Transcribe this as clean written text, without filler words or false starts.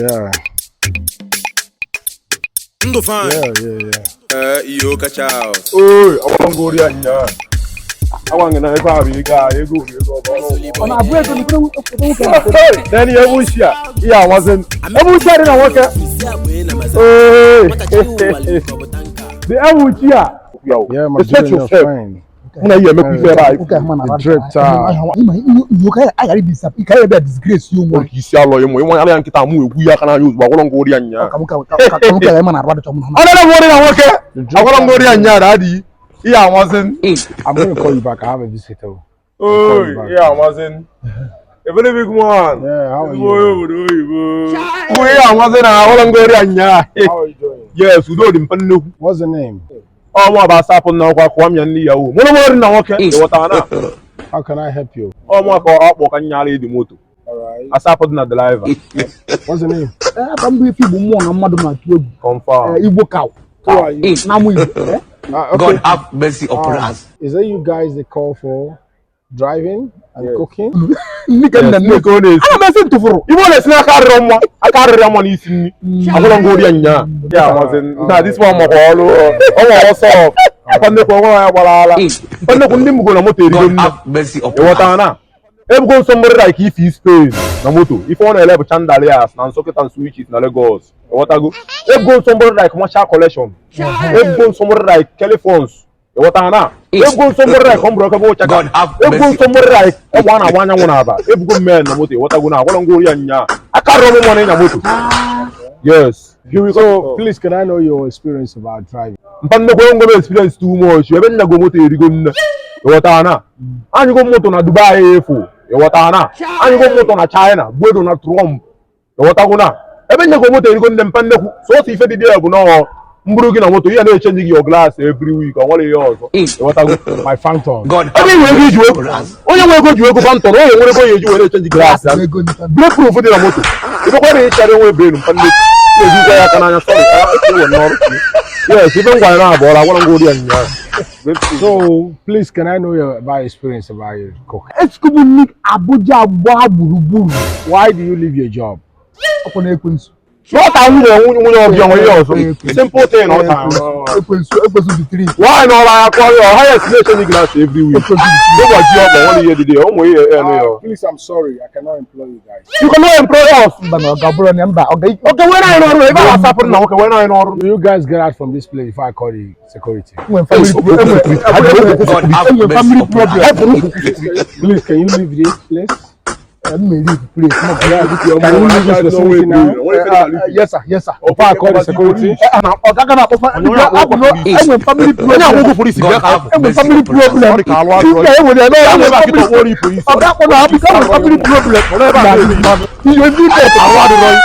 Yeah. Ndo fine. Yeah. Iyo kachao. Oi, I want to go there now. I want to know if I be guy. You go. On a break on Then you wish ya. Yeah, wasn't. I wish I didn't work. The I wish ya. Yo. Yeah, my Respect doing yourself. fine. Una here make we fair. The drip time. you can I disappear. Can be disgrace you Mo ki si alo yemo. Mo ala nkita mu egu ya kana use ba wolon go ri anya. Come man arwado to mo. Another worry na work. I wolon go ri anya daddy. Yeah, wasn't. I'm going to call you back. I have a visitor. Oh, yeah, wasn't. A very big one. Yeah, how are you? Oh, yeah, wasn't. I wolon go ri anya. How are you doing? Yes, we do the panu. What's the name? Oh, mo ba sa pon na kwa kwa mi ni yawo. Mo no mo ri na work. E wata na. How can I help you? Oh, mo ko akpo kan nyale di moto. Alright. Asapod na driver. What's the name? From be people more na madu na tu. Confirm. Igbo cow. Who are you? Na mu Okay. God have mercy upon us. Is that you guys they call for driving and cooking? nika na Yes, ko ne. ana me se tufuru. Ibo le sina akarre mo ni sini. Awolon go ri anya. Yeah, wasn't. Na this one mo ko olu. O mo so. Pande ko wa ya balala. Pande ko ndim go na moto eri God go. have mercy E upon wata us. na. E go somebody like if he space na moto. If one level chandeliers na socket and switches na Lagos. E wata go. E go somebody like commercial collection. E go somebody like telephones. E wata na. E go somebody like umbrella go check. God have E go mercy. somebody like one aba. E go men na moto. E wata go na wolon go ri anya. Akaro mo na moto. Yes. So please, can I know your experience about driving? Mpande ko ngo experience too much. Ebe nna go moto eri go nna. E wata na. Anyi go moto na Dubai efo. E wata na. Anyi go moto na China, gwedo na Trump. E wata go na. Ebe nna go moto eri go nna mpande ku. So si ife di there bu no. Mburu gi na moto you na change your glass every week. O nwere ihe ọzọ. E wata go. My Phantom. God Ebe have we go mercy ju upon ego. us. Onye we go ju ego Phantom, onye nwere go ye ju we change glass. Break proof di na moto. Ebe ko re chare we brain mpande. You guys can understand. Yes, even when I'm bored, I want to go there. So please, can I know your about experience about your cooking? Eskubu ni Abuja gba buruburu. Why do you leave your job? Opo na ekwensu. What time simple thing all time. Ekwensu di 3. Why not? I call your highest nation glass every week. Go what job I want to hear today. Please, I'm sorry, I cannot employ you guys. You cannot employ us. Mba na gaburo ni mba. Okay, Okay, when I know, if I was happening now, okay, when I know. Will you guys get out from this place if I call the security? when family God have mercy upon us. Please, can you leave this place? me leave please. Can you leave this facility now? Yes sir, yes sir. If I call the security? Oga na papa. When family problem. When family problem. Oga ko na have family problem. You need that.